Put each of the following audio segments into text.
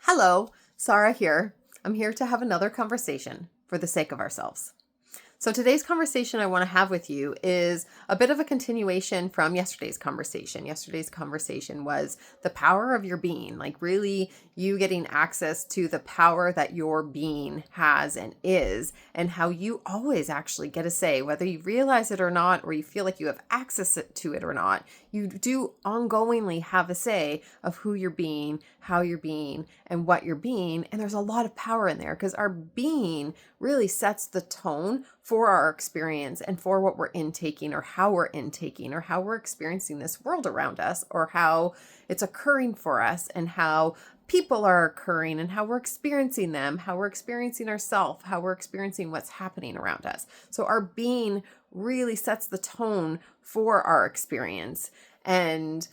Hello, Sarah here. I'm here to have another conversation for the sake of ourselves. So today's conversation I want to have with you is a bit of a continuation from yesterday's conversation. Yesterday's conversation was the power of your being, like really you getting access to the power that your being has and is, and how you always actually get a say, whether you realize it or not, or you feel like you have access to it or not. You do ongoingly have a say of who you're being, how you're being, and what you're being. And there's a lot of power in there because our being really sets the tone for our experience and for what we're intaking or how we're intaking or how we're experiencing this world around us or how it's occurring for us and how people are occurring and how we're experiencing them, how we're experiencing ourselves, how we're experiencing what's happening around us. So our being really sets the tone for our experience. And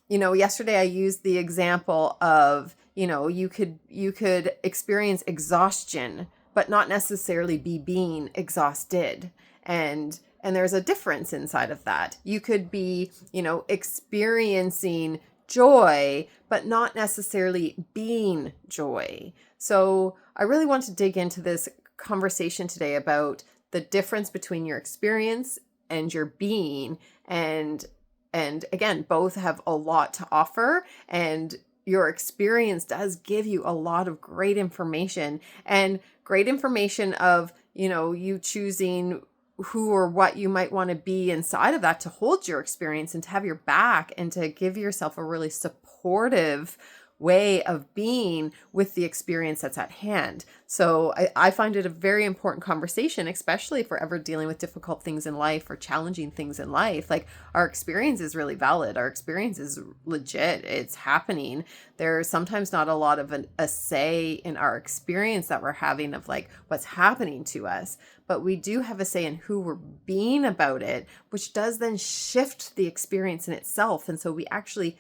yesterday I used the example of, you could experience exhaustion but not necessarily be being exhausted. And there's a difference inside of that. You could be, experiencing joy, but not necessarily being joy. So I really want to dig into this conversation today about the difference between your experience and your being. And again, both have a lot to offer, and your experience does give you a lot of great information and great information of, you choosing who or what you might want to be inside of that to hold your experience and to have your back and to give yourself a really supportive way of being with the experience that's at hand. So I find it a very important conversation, especially if we're ever dealing with difficult things in life or challenging things in life. Like, our experience is really valid. Our experience is legit. It's happening. There's sometimes not a lot of a say in our experience that we're having of like what's happening to us, but we do have a say in who we're being about it, which does then shift the experience in itself. And so we actually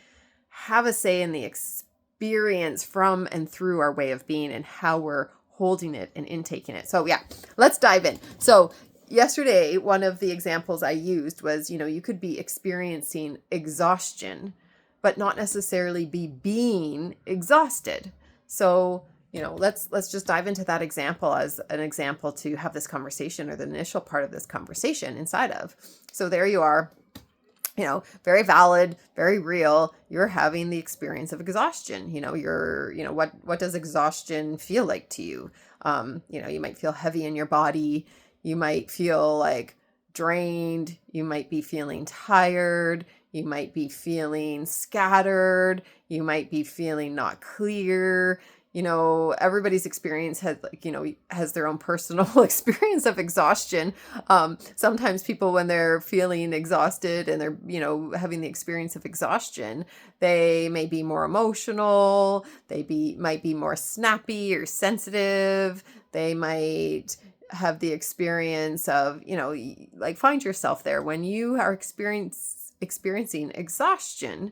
have a say in the experience from and through our way of being and how we're holding it and intaking it. So yeah, let's dive in. So yesterday, one of the examples I used was, you could be experiencing exhaustion, but not necessarily be being exhausted. So, let's just dive into that example as an example to have this conversation, or the initial part of this conversation inside of. So there you are. Very valid, very real. You're having the experience of exhaustion. What does exhaustion feel like to you? You might feel heavy in your body. You might feel like drained. You might be feeling tired. You might be feeling scattered. You might be feeling not clear. Everybody's experience has their own personal experience of exhaustion. Sometimes people, when they're feeling exhausted and they're, having the experience of exhaustion, they may be more emotional. Might be more snappy or sensitive. They might have the experience of, like, find yourself there when you are experiencing exhaustion.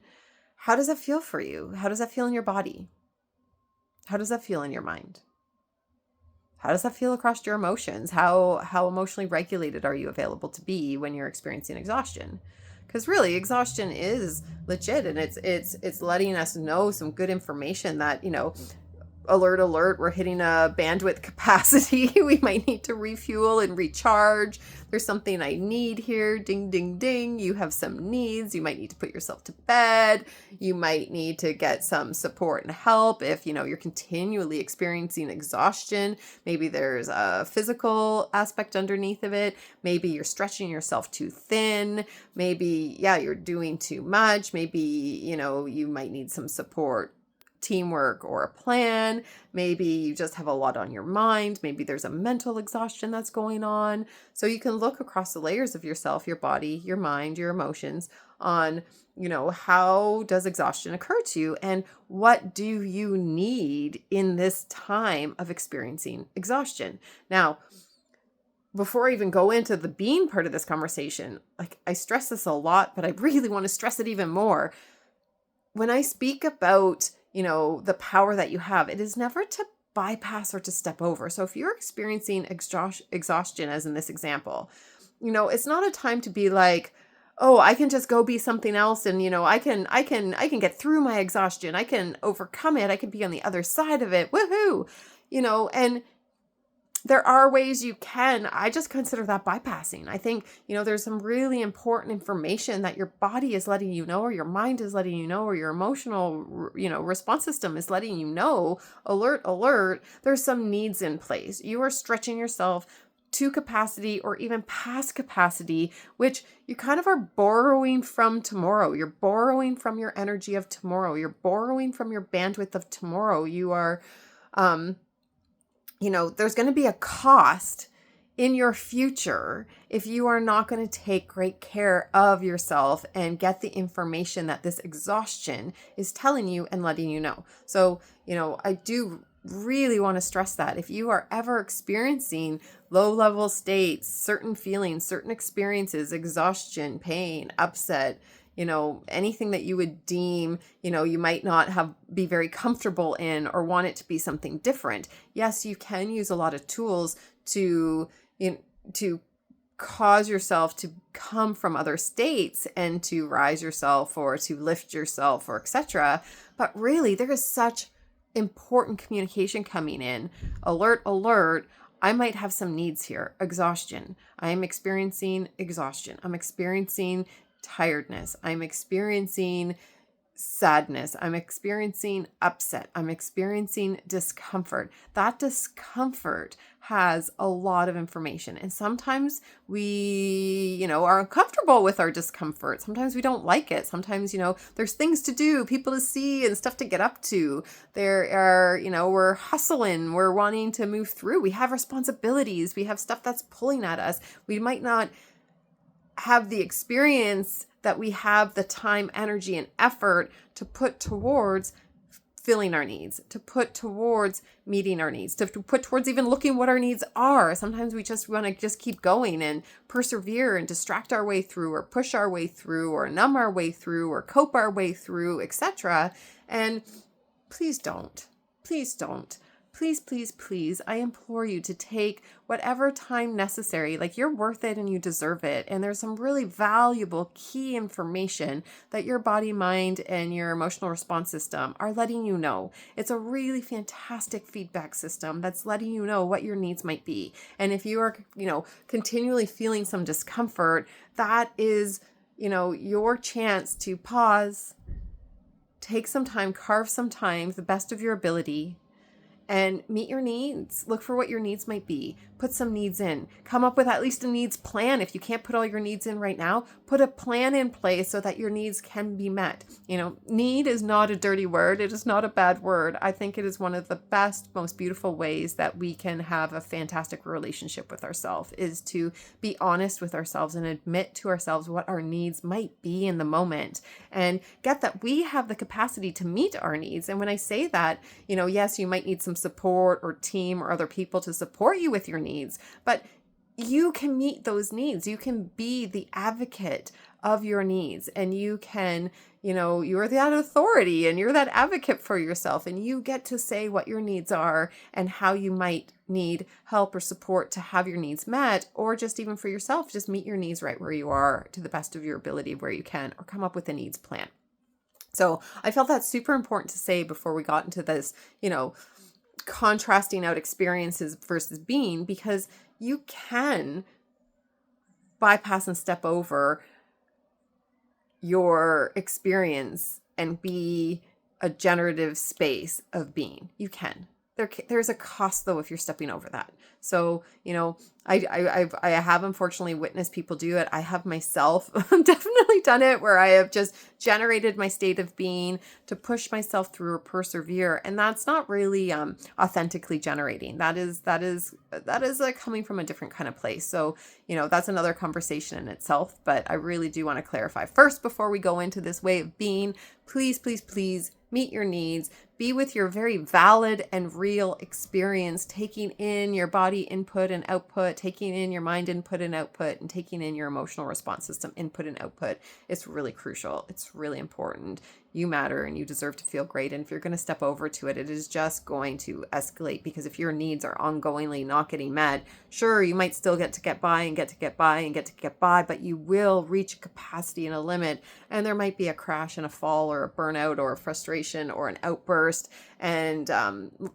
How does that feel for you? How does that feel in your body? How does that feel in your mind? How does that feel across your emotions? How emotionally regulated are you available to be when you're experiencing exhaustion? Because really, exhaustion is legit, and it's letting us know some good information that, alert, we're hitting a bandwidth capacity. We might need to refuel and recharge. There's something I need here. Ding, ding, ding. You have some needs. You might need to put yourself to bed. You might need to get some support and help if, you're continually experiencing exhaustion. Maybe there's a physical aspect underneath of it. Maybe you're stretching yourself too thin. Maybe, you're doing too much. Maybe, you might need some support, teamwork, or a plan. Maybe you just have a lot on your mind. Maybe there's a mental exhaustion that's going on. So you can look across the layers of yourself, your body, your mind, your emotions on, how does exhaustion occur to you, and what do you need in this time of experiencing exhaustion? Now, before I even go into the being part of this conversation, like, I stress this a lot, but I really want to stress it even more. When I speak about the power that you have, it is never to bypass or to step over. So if you're experiencing exhaustion, as in this example, it's not a time to be like, oh, I can just go be something else, and I can get through my exhaustion. I can overcome it. I can be on the other side of it. Woohoo. And there are ways you can. I just consider that bypassing. I think, there's some really important information that your body is letting you know, or your mind is letting you know, or your emotional, response system is letting you know, alert, alert, there's some needs in place. You are stretching yourself to capacity or even past capacity, which you kind of are borrowing from tomorrow. You're borrowing from your energy of tomorrow. You're borrowing from your bandwidth of tomorrow. You are, there's going to be a cost in your future if you are not going to take great care of yourself and get the information that this exhaustion is telling you and letting you know. So, I do really want to stress that if you are ever experiencing low level states, certain feelings, certain experiences, exhaustion, pain, upset, anything that you would deem, you might not be very comfortable in or want it to be something different. Yes, you can use a lot of tools to cause yourself to come from other states and to rise yourself or to lift yourself or etc. But really, there is such important communication coming in. Alert, alert. I might have some needs here. Exhaustion. I am experiencing exhaustion. I'm experiencing tiredness. I'm experiencing sadness. I'm experiencing upset. I'm experiencing discomfort. That discomfort has a lot of information. And sometimes we, are uncomfortable with our discomfort. Sometimes we don't like it. Sometimes, there's things to do, people to see, and stuff to get up to. There are, we're hustling, we're wanting to move through. We have responsibilities. We have stuff that's pulling at us. We might not have the experience that we have the time, energy, and effort to put towards filling our needs, to put towards meeting our needs, to put towards even looking what our needs are. Sometimes we just want to just keep going and persevere and distract our way through, or push our way through, or numb our way through, or cope our way through, etc. And please don't. Please don't. Please, please, please, I implore you to take whatever time necessary. Like, you're worth it and you deserve it. And there's some really valuable key information that your body, mind, and your emotional response system are letting you know. It's a really fantastic feedback system that's letting you know what your needs might be. And if you are, continually feeling some discomfort, that is, your chance to pause, take some time, carve some time, the best of your ability, and meet your needs. Look for what your needs might be. Put some needs in. Come up with at least a needs plan. If you can't put all your needs in right now, put a plan in place so that your needs can be met. Need is not a dirty word. It is not a bad word. I think it is one of the best, most beautiful ways that we can have a fantastic relationship with ourselves, is to be honest with ourselves and admit to ourselves what our needs might be in the moment, and get that we have the capacity to meet our needs. And when I say that, yes, you might need some support or team or other people to support you with your needs, but you can meet those needs. You can be the advocate of your needs, and you can, you're that authority and you're that advocate for yourself, and you get to say what your needs are and how you might need help or support to have your needs met, or just even for yourself, just meet your needs right where you are to the best of your ability where you can, or come up with a needs plan. So I felt that's super important to say before we got into this, contrasting out experiences versus being, because you can bypass and step over your experience and be a generative space of being. You can. There's a cost though if you're stepping over that. So, I have unfortunately witnessed people do it. I have myself definitely done it, where I have just generated my state of being to push myself through or persevere. And that's not really authentically generating. That is like coming from a different kind of place. So, that's another conversation in itself. But I really do want to clarify first, before we go into this way of being, please, please, please meet your needs. Be with your very valid and real experience, taking in your body input and output, taking in your mind input and output, and taking in your emotional response system input and output. It's really crucial. It's really important. you matter and you deserve to feel great. And if you're going to step over to it, it is just going to escalate, because if your needs are ongoingly not getting met, sure, you might still get to get by and get to get by and get to get by, but you will reach a capacity and a limit, and there might be a crash and a fall or a burnout or a frustration or an outburst and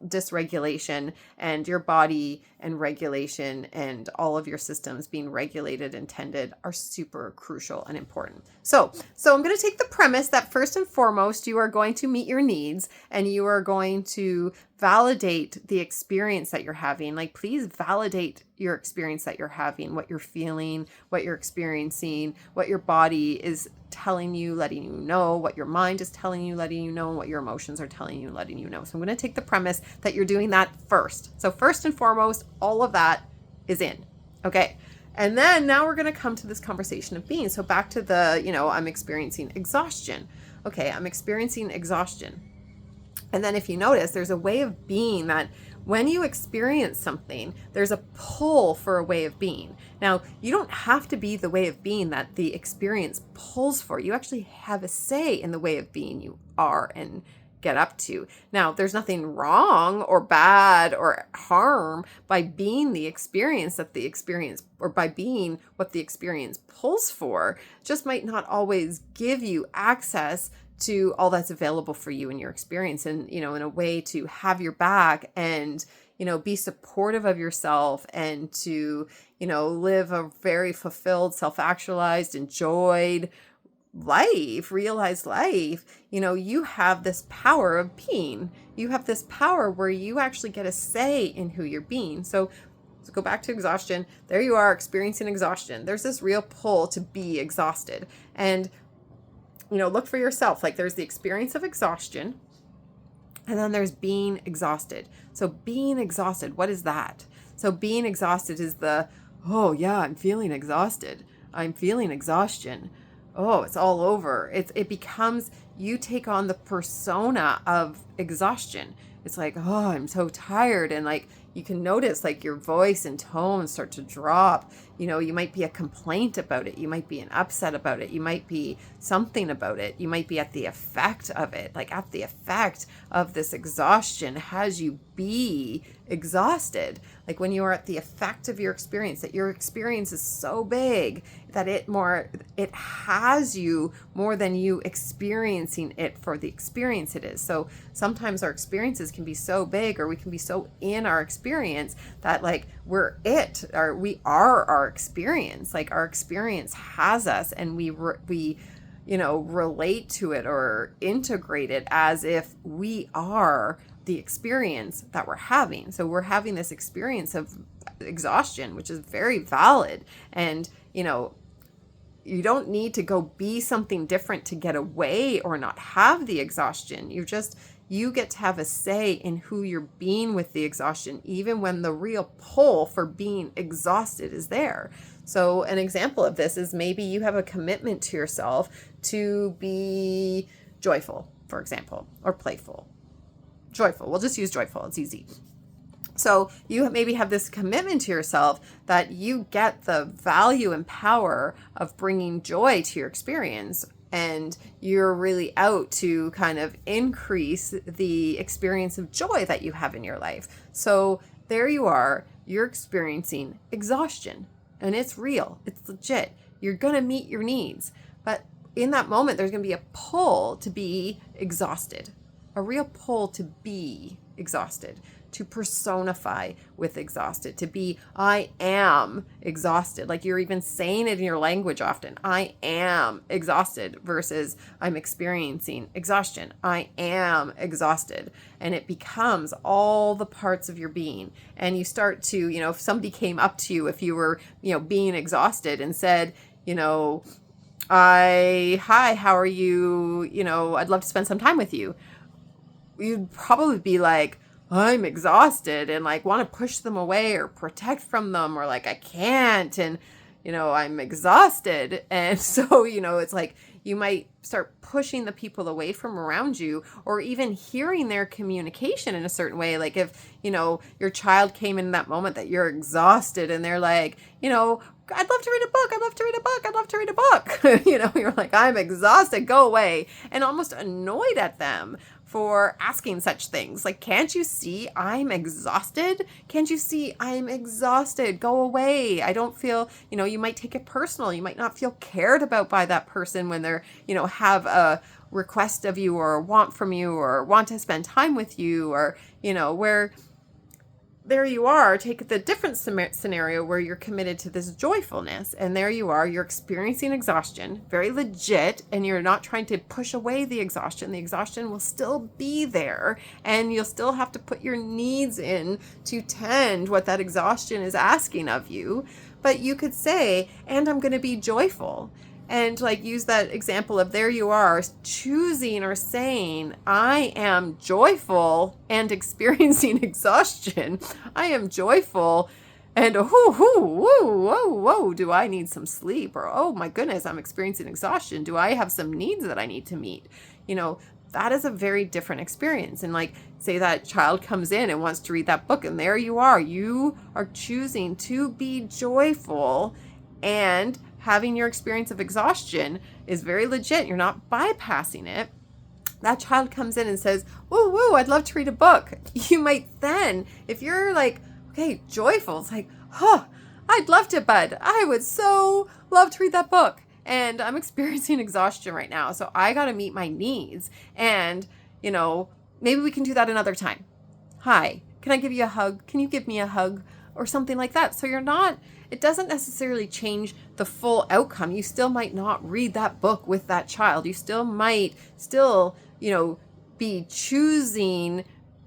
dysregulation, and your body and regulation and all of your systems being regulated and tended are super crucial and important. So I'm going to take the premise that first and foremost, you are going to meet your needs and you are going to validate the experience that you're having. Like, please validate your experience that you're having, what you're feeling, what you're experiencing, what your body is telling you, letting you know, what your mind is telling you, letting you know, and what your emotions are telling you, letting you know. So I'm going to take the premise that you're doing that first. So first and foremost, all of that is in. Okay. And then now we're going to come to this conversation of being. So back to the, I'm experiencing exhaustion. Okay. I'm experiencing exhaustion. And then if you notice, there's a way of being that when you experience something, there's a pull for a way of being. Now, you don't have to be the way of being that the experience pulls for. You actually have a say in the way of being you are and get up to. Now, there's nothing wrong or bad or harm by being the experience that the experience, or by being what the experience pulls for. It just might not always give you access to all that's available for you in your experience, and, in a way to have your back and, be supportive of yourself and to, live a very fulfilled, self-actualized, enjoyed life, realized life. You have this power of being. You have this power where you actually get a say in who you're being. So let's go back to exhaustion. There you are, experiencing exhaustion. There's this real pull to be exhausted. And look for yourself. Like, there's the experience of exhaustion, and then there's being exhausted. So being exhausted, what is that? So being exhausted is oh yeah, I'm feeling exhausted. I'm feeling exhaustion. Oh, it's all over. It becomes, you take on the persona of exhaustion. It's like, oh, I'm so tired. And like, you can notice like your voice and tone start to drop. You might be a complaint about it. You might be an upset about it. You might be something about it. You might be at the effect of it. Like, at the effect of this exhaustion has you be exhausted. Like, when you are at the effect of your experience, that your experience is so big that it has you more than you experiencing it for the experience it is. So sometimes our experiences can be so big, or we can be so in our experience that like we are our experience. Like, our experience has us, and we relate to it or integrate it as if we are the experience that we're having. So we're having this experience of exhaustion, which is very valid. And, you don't need to go be something different to get away or not have the exhaustion. You get to have a say in who you're being with the exhaustion, even when the real pull for being exhausted is there. So an example of this is maybe you have a commitment to yourself to be joyful, for example, or playful. Joyful. We'll just use joyful. It's easy. So you maybe have this commitment to yourself that you get the value and power of bringing joy to your experience, and you're really out to kind of increase the experience of joy that you have in your life. So there you are, you're experiencing exhaustion, and it's real. It's legit. You're going to meet your needs. But in that moment, there's going to be a pull to be exhausted, a real pull to be exhausted, to personify with exhausted, to be, I am exhausted. Like, you're even saying it in your language often. I am exhausted versus I'm experiencing exhaustion. I am exhausted. And it becomes all the parts of your being. And you start to, if somebody came up to you, if you were, being exhausted and said, hi, how are you? I'd love to spend some time with you. You'd probably be like, I'm exhausted, and like want to push them away or protect from them, or like, I can't, and I'm exhausted. And so it's like You might start pushing the people away from around you, or even hearing their communication in a certain way. Like if, your child came in that moment that you're exhausted and they're like, I'd love to read a book. I'd love to read a book. I'd love to read a book. You're like, I'm exhausted. Go away. And almost annoyed at them for asking such things. Like, can't you see I'm exhausted? Can't you see I'm exhausted? Go away. I don't feel, you might take it personal. You might not feel cared about by that person when they're, have a request of you or want from you or want to spend time with you, or, where there you are, take the different scenario where you're committed to this joyfulness, and there you are, you're experiencing exhaustion, very legit, and you're not trying to push away the exhaustion. The exhaustion will still be there, and you'll still have to put your needs in to tend what that exhaustion is asking of you. But you could say, and I'm going to be joyful. And like use that example of there you are choosing or saying, I am joyful and experiencing exhaustion. I am joyful and whoa, do I need some sleep? Or, oh my goodness, I'm experiencing exhaustion. Do I have some needs that I need to meet? That is a very different experience. And like, say that child comes in and wants to read that book, and there you are choosing to be joyful, and having your experience of exhaustion is very legit. You're not bypassing it. That child comes in and says, whoa, I'd love to read a book. You might then, if you're like, okay, joyful, it's like, I'd love to, bud. I would so love to read that book. And I'm experiencing exhaustion right now. So I got to meet my needs. And, maybe we can do that another time. Hi, can I give you a hug? Can you give me a hug? Or something like that. So it doesn't necessarily change the full outcome. You still might not read that book with that child. You still might be choosing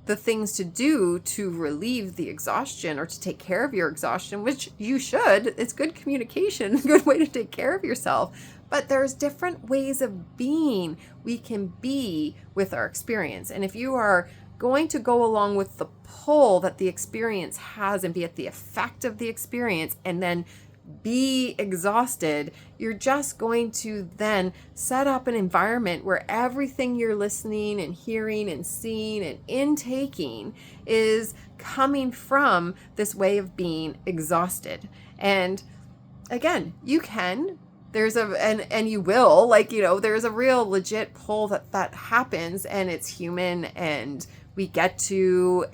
the things to do to relieve the exhaustion or to take care of your exhaustion, which you should. It's good communication, a good way to take care of yourself. But there's different ways of being we can be with our experience. And if you are going to go along with the pull that the experience has and be at the effect of the experience and then be exhausted, you're just going to then set up an environment where everything you're listening and hearing and seeing and intaking is coming from this way of being exhausted. And again, you can, and you will, there's a real legit pull that happens, and it's human, and we get to,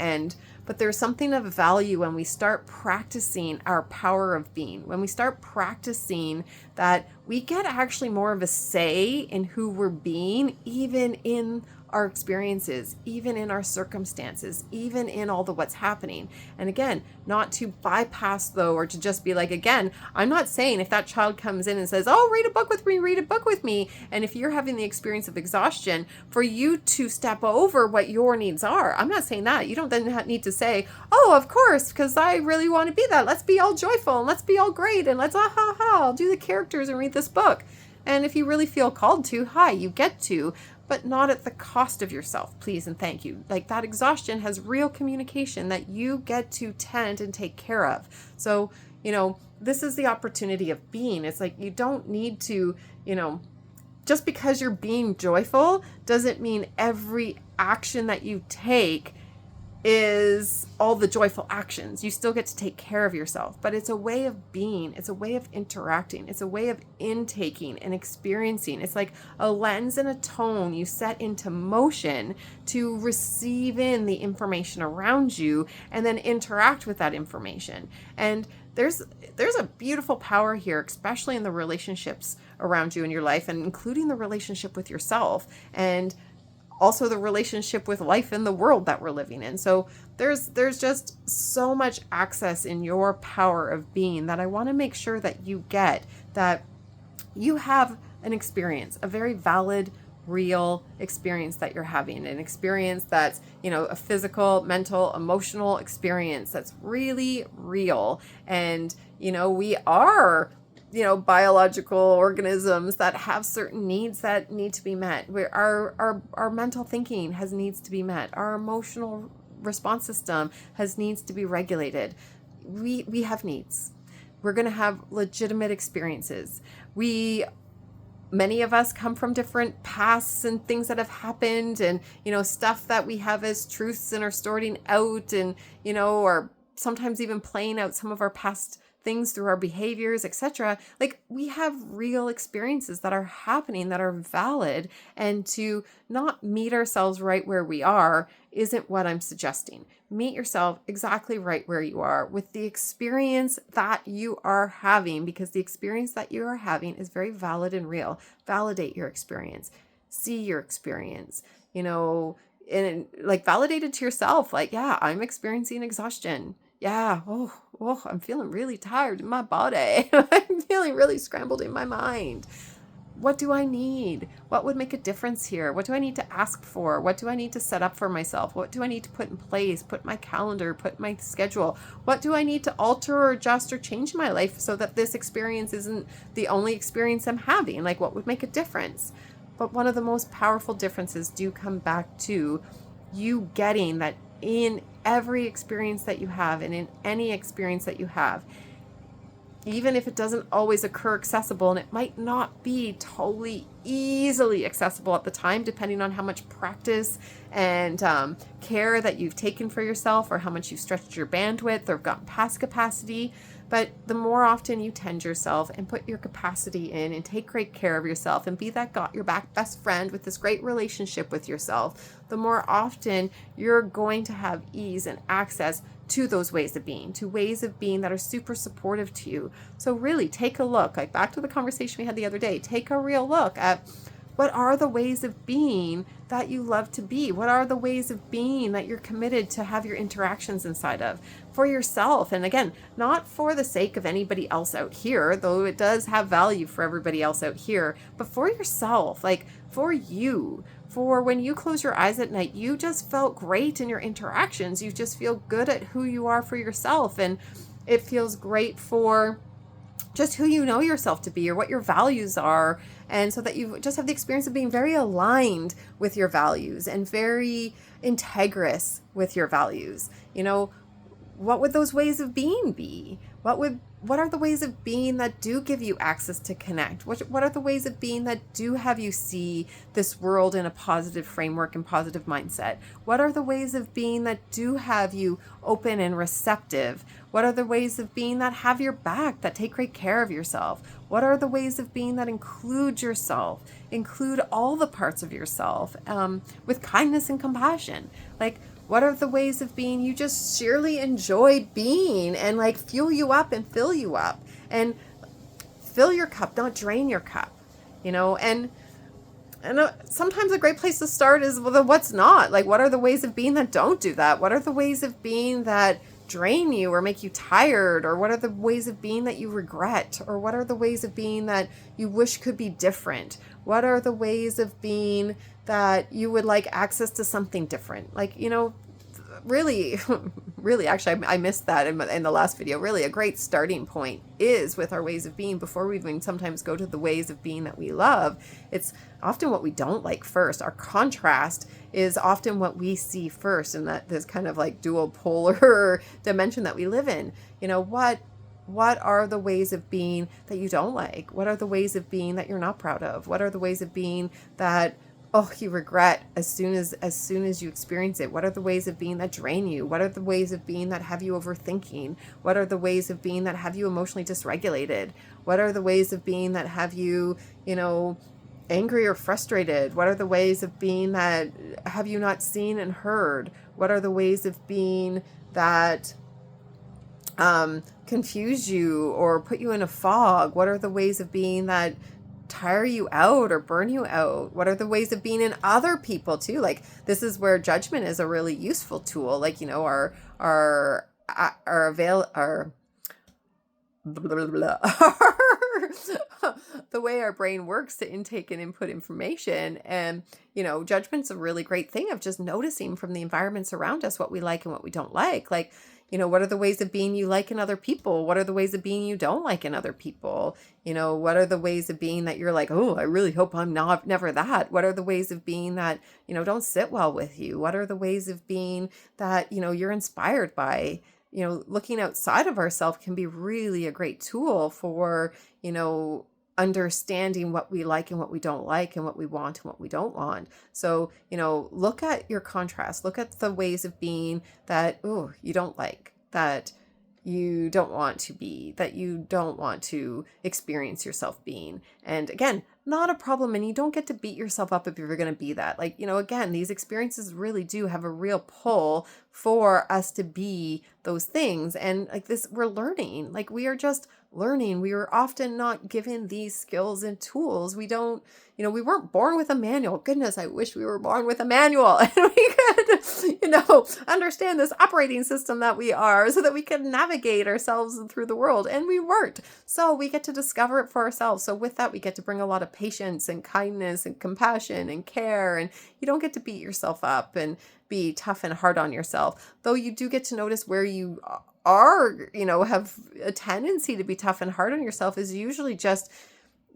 but there's something of value when we start practicing our power of being, when we start practicing that we get actually more of a say in who we're being, even in our experiences, even in our circumstances, even in all the what's happening. And again, not to bypass though, or to just be like, again, I'm not saying if that child comes in and says, oh, read a book with me. And if you're having the experience of exhaustion, for you to step over what your needs are. I'm not saying that. You don't then need to say, oh, of course, because I really want to be that. Let's be all joyful and let's be all great. And let's, I'll do the characters and read this book. And if you really feel called to, you get to, but not at the cost of yourself, please and thank you. Like, that exhaustion has real communication that you get to tend and take care of. So, this is the opportunity of being. It's like, you don't need to, just because you're being joyful doesn't mean every action that you take is all the joyful actions. You still get to take care of yourself, but it's a way of being. It's a way of interacting. It's a way of intaking and experiencing. It's like a lens and a tone you set into motion to receive in the information around you and then interact with that information. And there's a beautiful power here, especially in the relationships around you in your life, and including the relationship with yourself, and also the relationship with life in the world that we're living in. So there's just so much access in your power of being that I want to make sure that you get, that you have an experience, a very valid, real experience that you're having, an experience that's, a physical, mental, emotional experience that's really real. And, we are biological organisms that have certain needs that need to be met. Our mental thinking has needs to be met. Our emotional response system has needs to be regulated. We have needs. We're going to have legitimate experiences. We many of us come from different pasts and things that have happened, and, stuff that we have as truths and are sorting out, and, or sometimes even playing out some of our past things through our behaviors, etc. Like, we have real experiences that are happening that are valid, and to not meet ourselves right where we are isn't what I'm suggesting. Meet yourself exactly right where you are with the experience that you are having, because the experience that you are having is very valid and real. Validate your experience. See your experience, and like validate it to yourself. Like, yeah, I'm experiencing exhaustion. Yeah, I'm feeling really tired in my body. I'm feeling really scrambled in my mind. What do I need? What would make a difference here? What do I need to ask for? What do I need to set up for myself? What do I need to put in place? Put my calendar, put my schedule. What do I need to alter or adjust or change in my life so that this experience isn't the only experience I'm having? Like, what would make a difference? But one of the most powerful differences do come back to you getting that in every experience that you have, and in any experience that you have, even if it doesn't always occur accessible, and it might not be totally easily accessible at the time, depending on how much practice and care that you've taken for yourself, or how much you've stretched your bandwidth or gotten past capacity. But the more often you tend yourself and put your capacity in and take great care of yourself and be that got your back best friend with this great relationship with yourself, the more often you're going to have ease and access to those ways of being, to ways of being that are super supportive to you. So really take a look, like back to the conversation we had the other day, take a real look at what are the ways of being that you love to be? What are the ways of being that you're committed to have your interactions inside of for yourself? And again, not for the sake of anybody else out here, though it does have value for everybody else out here, but for yourself, like for you. For when you close your eyes at night, you just felt great in your interactions. You just feel good at who you are for yourself. And it feels great for just who you know yourself to be, or what your values are. And so that you just have the experience of being very aligned with your values and very integrous with your values. What would those ways of being be? What are the ways of being that do give you access to connect? What are the ways of being that do have you see this world in a positive framework and positive mindset? What are the ways of being that do have you open and receptive? What are the ways of being that have your back, that take great care of yourself? What are the ways of being that include yourself, include all the parts of yourself, with kindness and compassion? Like, what are the ways of being you just sheerly enjoy being, and like fuel you up and fill you up and fill your cup, not drain your cup, and sometimes a great place to start is, well, what's not? Like, what are the ways of being that don't do that? What are the ways of being that drain you or make you tired? Or what are the ways of being that you regret? Or what are the ways of being that you wish could be different? What are the ways of being that you would like access to something different? Like, really, really, actually, I missed that in the last video. Really, a great starting point is with our ways of being before we even sometimes go to the ways of being that we love. It's often what we don't like first. Our contrast is often what we see first, and that this kind of like dual polar dimension that we live in. What are the ways of being that you don't like? What are the ways of being that you're not proud of? What are the ways of being that you regret as soon as you experience it? What are the ways of being that drain you? What are the ways of being that have you overthinking? What are the ways of being that have you emotionally dysregulated? What are the ways of being that have you, angry or frustrated? What are the ways of being that have you not seen and heard? What are the ways of being that confuse you or put you in a fog? What are the ways of being that tire you out or burn you out? What are the ways of being in other people too? Like, this is where judgment is a really useful tool. Like, our blah, blah, blah, the way our brain works to intake and input information. And, judgment's a really great thing of just noticing from the environments around us what we like and what we don't like. Like, what are the ways of being you like in other people? What are the ways of being you don't like in other people? What are the ways of being that you're like, oh, I really hope I'm never that? What are the ways of being that, don't sit well with you? What are the ways of being that, you're inspired by? Looking outside of ourselves can be really a great tool for, understanding what we like and what we don't like and what we want and what we don't want. So, look at your contrast, look at the ways of being that, you don't like, that you don't want to be, that you don't want to experience yourself being. And again, not a problem. And you don't get to beat yourself up if you're going to be that. Like, again, these experiences really do have a real pull for us to be those things. And like this, we're learning, like we are just learning. We were often not given these skills and tools. We don't, we weren't born with a manual. Goodness, I wish we were born with a manual and we could, understand this operating system that we are so that we can navigate ourselves through the world. And we weren't. So we get to discover it for ourselves. So with that, we get to bring a lot of patience and kindness and compassion and care. And you don't get to beat yourself up and be tough and hard on yourself, though you do get to notice where you are, have a tendency to be tough and hard on yourself is usually just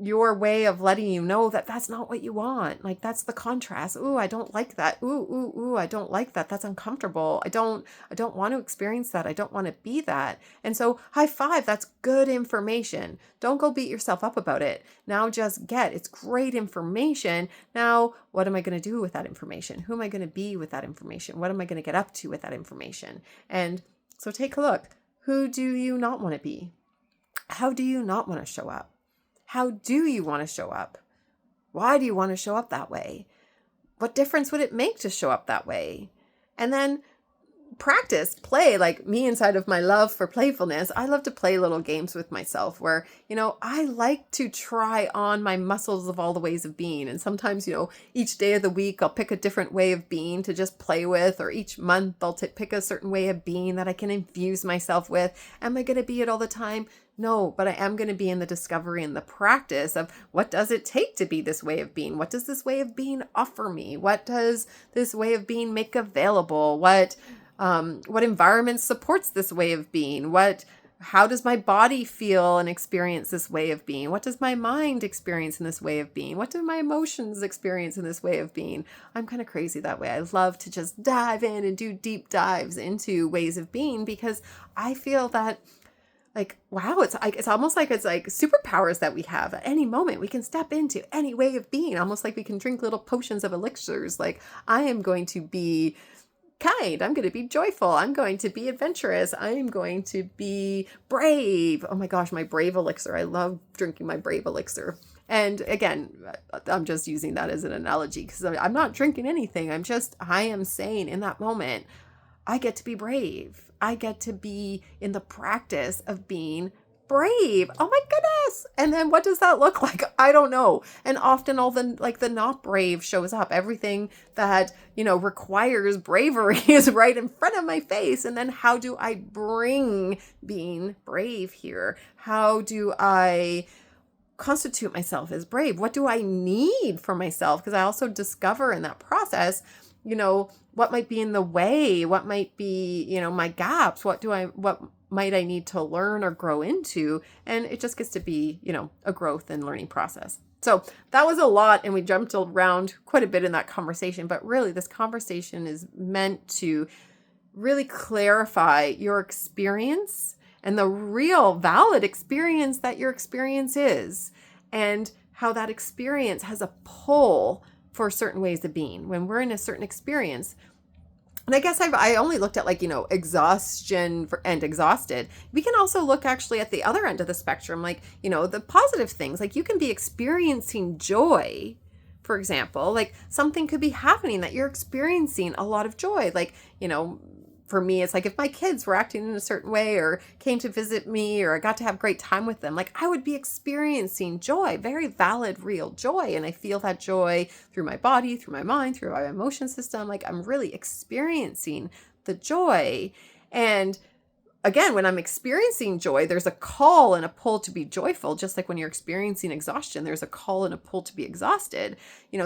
your way of letting you know that that's not what you want. Like that's the contrast. Ooh, I don't like that. Ooh, I don't like that. That's uncomfortable. I don't want to experience that. I don't want to be that. And so high five, that's good information. Don't go beat yourself up about it. Now just it's great information. Now, what am I going to do with that information? Who am I going to be with that information? What am I going to get up to with that information? And so take a look. Who do you not want to be? How do you not want to show up? How do you want to show up? Why do you want to show up that way? What difference would it make to show up that way? And then practice, play, like me inside of my love for playfulness. I love to play little games with myself where, I like to try on my muscles of all the ways of being. And sometimes, each day of the week, I'll pick a different way of being to just play with, or each month I'll pick a certain way of being that I can infuse myself with. Am I going to be it all the time? No, but I am going to be in the discovery and the practice of what does it take to be this way of being? What does this way of being offer me? What does this way of being make available? What environment supports this way of being? How does my body feel and experience this way of being? What does my mind experience in this way of being? What do my emotions experience in this way of being? I'm kind of crazy that way. I love to just dive in and do deep dives into ways of being because I feel that wow, it's almost like it's like superpowers that we have at any moment. We can step into any way of being, almost like we can drink little potions of elixirs. Like I am going to be kind. I'm going to be joyful. I'm going to be adventurous. I'm going to be brave. Oh my gosh, my brave elixir. I love drinking my brave elixir. And again, I'm just using that as an analogy because I'm not drinking anything. I am saying in that moment, I get to be brave. I get to be in the practice of being brave. Oh my goodness. And then what does that look like? I don't know. And often all the not brave shows up. Everything that, requires bravery is right in front of my face. And then how do I bring being brave here? How do I constitute myself as brave? What do I need for myself? Because I also discover in that process, what might be in the way, what might be, my gaps, what might I need to learn or grow into? And it just gets to be, a growth and learning process. So that was a lot, and we jumped around quite a bit in that conversation, but really this conversation is meant to really clarify your experience and the real valid experience that your experience is, and how that experience has a pull for certain ways of being. When we're in a certain experience, and I guess I only looked at exhaustion and exhausted. We can also look actually at the other end of the spectrum, the positive things. Like you can be experiencing joy, for example, like something could be happening that you're experiencing a lot of joy. For me, it's like if my kids were acting in a certain way or came to visit me or I got to have great time with them, I would be experiencing joy, very valid, real joy. And I feel that joy through my body, through my mind, through my emotion system. I'm really experiencing the joy. And again, when I'm experiencing joy, there's a call and a pull to be joyful, just like when you're experiencing exhaustion, there's a call and a pull to be exhausted.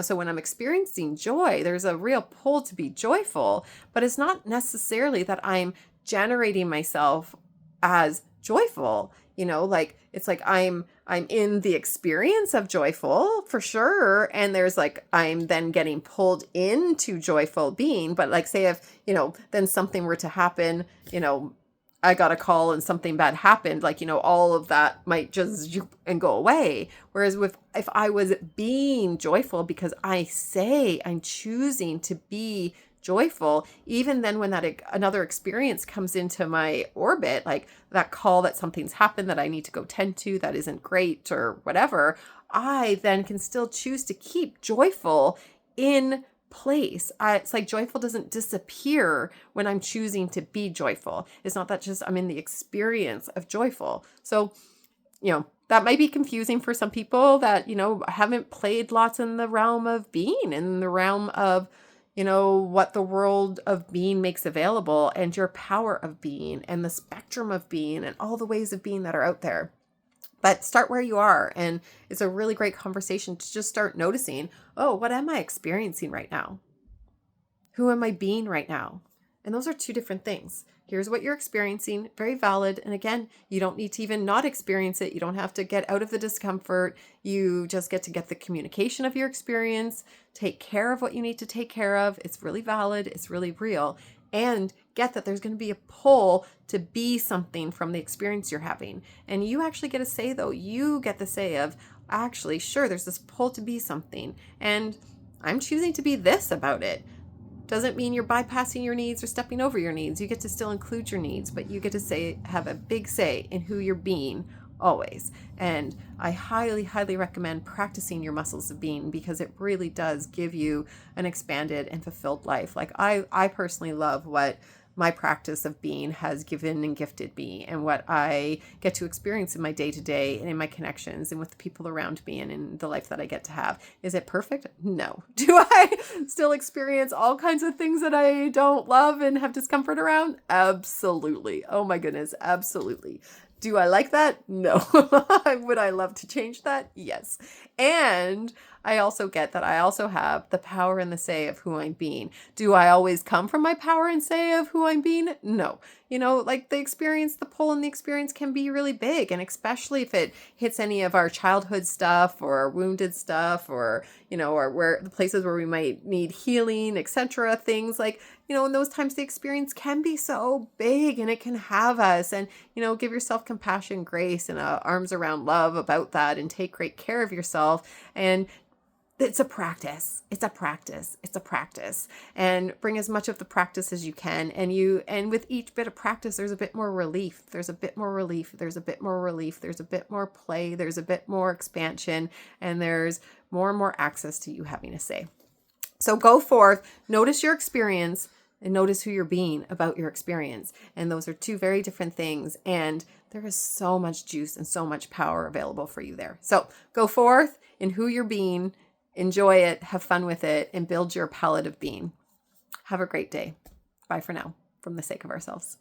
So when I'm experiencing joy, there's a real pull to be joyful, but it's not necessarily that I'm generating myself as joyful. It's like I'm in the experience of joyful for sure. And there's I'm then getting pulled into joyful being. But say if, then something were to happen, I got a call and something bad happened, like, all of that might just zoop and go away. Whereas if I was being joyful because I say I'm choosing to be joyful, even then when another experience comes into my orbit, like that call that something's happened that I need to go tend to that isn't great or whatever, I then can still choose to keep joyful in place. It's like joyful doesn't disappear when I'm choosing to be joyful. It's not that just I'm in the experience of joyful. So, that might be confusing for some people that, haven't played lots in the realm of being, in the realm of, what the world of being makes available and your power of being and the spectrum of being and all the ways of being that are out there. But start where you are. And it's a really great conversation to just start noticing, oh, what am I experiencing right now? Who am I being right now? And those are two different things. Here's what you're experiencing, very valid. And again, you don't need to even not experience it. You don't have to get out of the discomfort. You just get to get the communication of your experience, take care of what you need to take care of. It's really valid. It's really real. And get that there's going to be a pull to be something from the experience you're having. And you actually get a say, though. You get the say of, actually, sure, there's this pull to be something. And I'm choosing to be this about it. Doesn't mean you're bypassing your needs or stepping over your needs. You get to still include your needs, but you get to have a big say in who you're being always. And I highly, highly recommend practicing your muscles of being, because it really does give you an expanded and fulfilled life. Like I personally love what my practice of being has given and gifted me, and what I get to experience in my day-to-day and in my connections and with the people around me and in the life that I get to have. Is it perfect? No. Do I still experience all kinds of things that I don't love and have discomfort around? Absolutely. Oh my goodness, absolutely. Do I like that? No. Would I love to change that? Yes. And I also get that I also have the power and the say of who I'm being. Do I always come from my power and say of who I'm being? No. Like the experience, the pull in the experience can be really big. And especially if it hits any of our childhood stuff or our wounded stuff, or, or where the places where we might need healing, etc. Things like, in those times, the experience can be so big and it can have us. And, give yourself compassion, grace, and arms around love about that, and take great care of yourself. And it's a practice. It's a practice. It's a practice. And bring as much of the practice as you can. And with each bit of practice, there's a bit more relief. There's a bit more relief. There's a bit more relief. There's a bit more play. There's a bit more expansion. And there's more and more access to you having a say. So go forth, notice your experience, and notice who you're being about your experience. And those are two very different things. And there is so much juice and so much power available for you there. So go forth in who you're being, enjoy it, have fun with it, and build your palette of being. Have a great day. Bye for now, from the sake of ourselves.